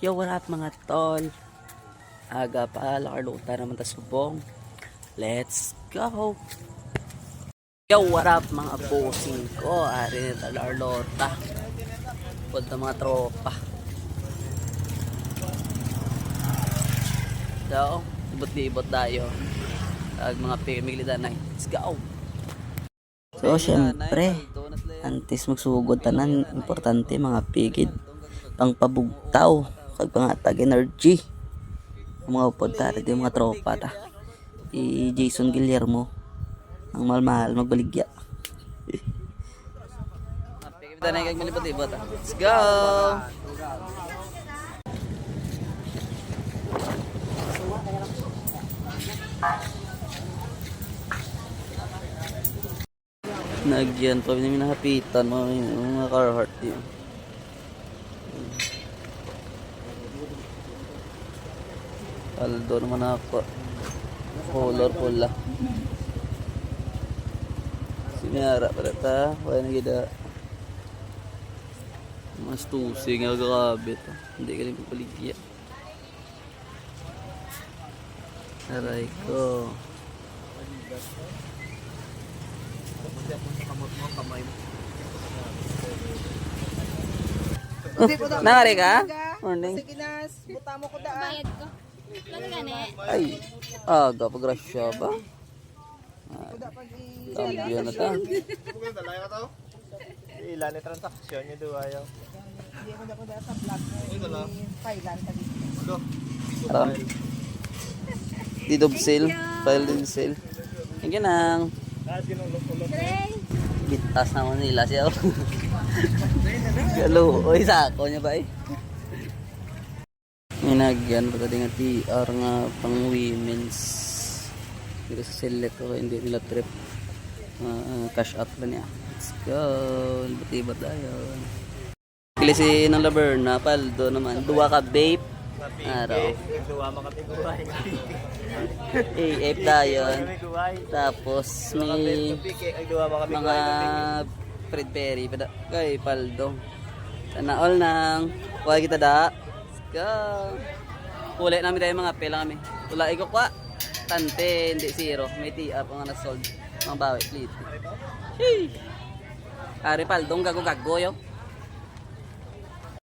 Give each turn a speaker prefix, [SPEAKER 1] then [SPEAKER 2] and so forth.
[SPEAKER 1] Yo, what up mga tol? Aga pa, lakarluta naman tas bubong. Let's go! Yo, what up mga bossing ko? Ari na lakarluta. Punta mga tropa. So, ibot-ibot tayo. Tag mga pimilidan na. Let's go! So, syempre, antes magsugod tanan, importante mga pigid. Pangpabugtaw, kag pangatag energy. Mga upod ta, yung mga tropa ta. Jason Guillermo, ang mahal-mahal, magbaligya. Let's go! Nagyan pa namin nahapitan mga Carhartt yun. Aldo naman ako. Color pula. Sinara pa ta. Wala na gida. Mas tusing ang kakabit. Hindi ka rin papaligya. Aray ko. Nangari ka? Morning.
[SPEAKER 2] Sige nas, buta mo ko daan.
[SPEAKER 3] Bayad ko. Lagi gani.
[SPEAKER 1] Ay, aga pagrasya ba? Cambio na ta.
[SPEAKER 4] Ilan ni transaksyon niyo do ayaw.
[SPEAKER 2] Hindi ko da sa vlog ni Thailand tadi.
[SPEAKER 1] Aram. Dito sale, file din sale. Hingga nang. Bitas naman nila siya. Hello, oy sako niya ba eh? Minagyan pa nga TR nga pang women's. Dito sa select ko hindi nila trip. Cash out ba niya? Let's go. Ibat-ibat tayo. Kilisi ng Laberna, paldo naman. Duwa ka vape. Araw.
[SPEAKER 4] Duwa makapiguhay.
[SPEAKER 1] AF dayon. Tapos may mga Fred Perry. Kay paldo. Sana all nang. Huwag kita da. Let's go. Huli namin tayo mga pela kami. Wala iko kwa. Tante, hindi zero. May tia pa nga na-sold. Mga bawi, please. Hey! Ari paldong gago-gago yo.